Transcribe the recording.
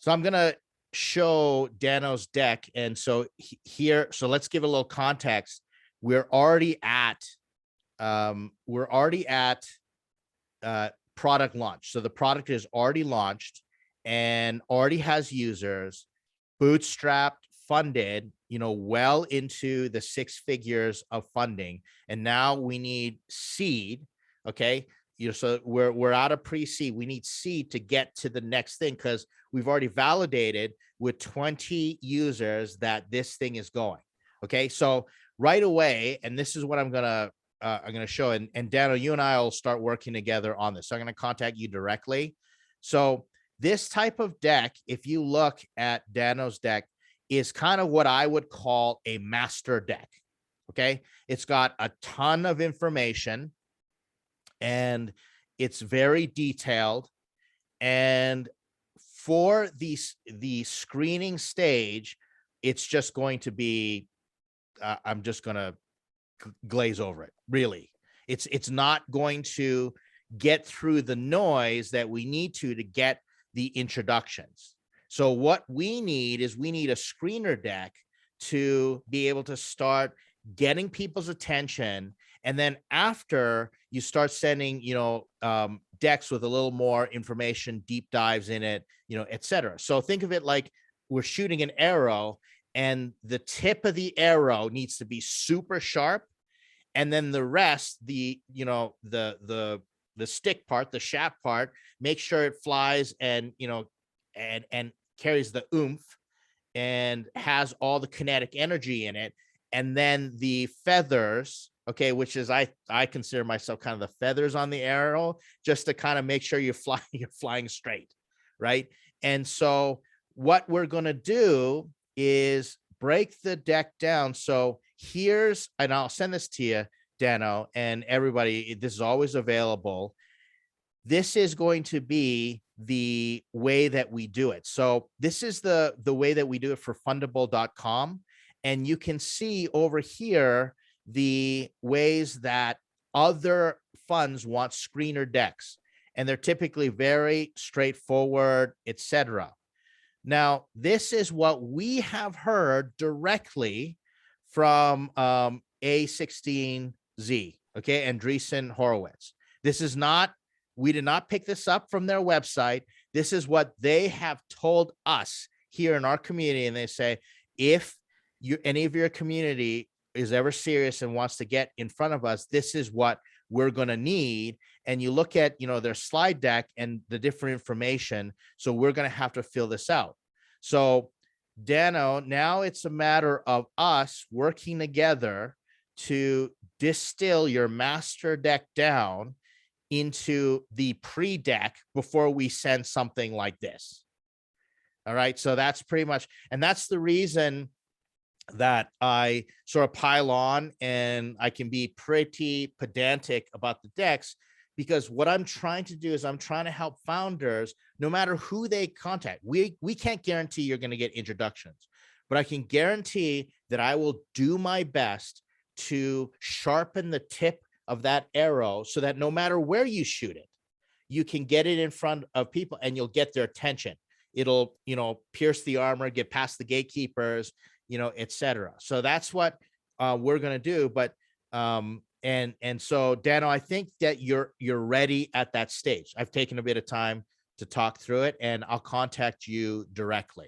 So I'm gonna show Dano's deck, and so here, so let's give a little context. We're already at we're already at product launch. So the product is already launched and already has users, bootstrapped, funded, well into the six figures of funding. And now we need seed. Okay. So we're out of pre-seed. We need seed to get to the next thing because we've already validated with 20 users that this thing is going. Okay. So right away, and this is what I'm going to show, and Daniel, you and I will start working together on this. So I'm going to contact you directly. So this type of deck, if you look at Dano's deck, is kind of what I would call a master deck. Okay. It's got a ton of information and it's very detailed. And for the screening stage, it's just going to be, I'm just going to glaze over it. Really, it's not going to get through the noise that we need to get the introductions. So what we need is we need a screener deck to be able to start getting people's attention. And then after you start sending, decks with a little more information, deep dives in it, et cetera. So think of it like we're shooting an arrow and the tip of the arrow needs to be super sharp, and then the rest, the stick part, the shaft part, make sure it flies and and carries the oomph and has all the kinetic energy in it. And then the feathers, okay, which is I consider myself kind of the feathers on the arrow, just to kind of make sure you're flying straight, right? And so what we're going to do is break the deck down. So here's, and I'll send this to you, Dano, and everybody. This is always available. This is going to be the way that we do it. So this is the way that we do it for fundable.com. And you can see over here the ways that other funds want screener decks. And they're typically very straightforward, etc. Now, this is what we have heard directly from A16Z, okay, Andreessen Horowitz. This is not, we did not pick this up from their website. This is what they have told us here in our community. And they say, if any of your community is ever serious and wants to get in front of us, this is what we're going to need. And you look at, their slide deck and the different information. So we're going to have to fill this out. So Dano, now it's a matter of us working together to distill your master deck down into the pre-deck before we send something like this. All right. So that's pretty much, and that's the reason that I sort of pile on and I can be pretty pedantic about the decks, because what I'm trying to do is I'm trying to help founders, no matter who they contact. We can't guarantee you're going to get introductions, but I can guarantee that I will do my best to sharpen the tip of that arrow so that no matter where you shoot it, you can get it in front of people and you'll get their attention. It'll, pierce the armor, get past the gatekeepers, etc. So that's what we're going to do. But and so Dano, I think that you're ready at that stage. I've taken a bit of time to talk through it, and I'll contact you directly.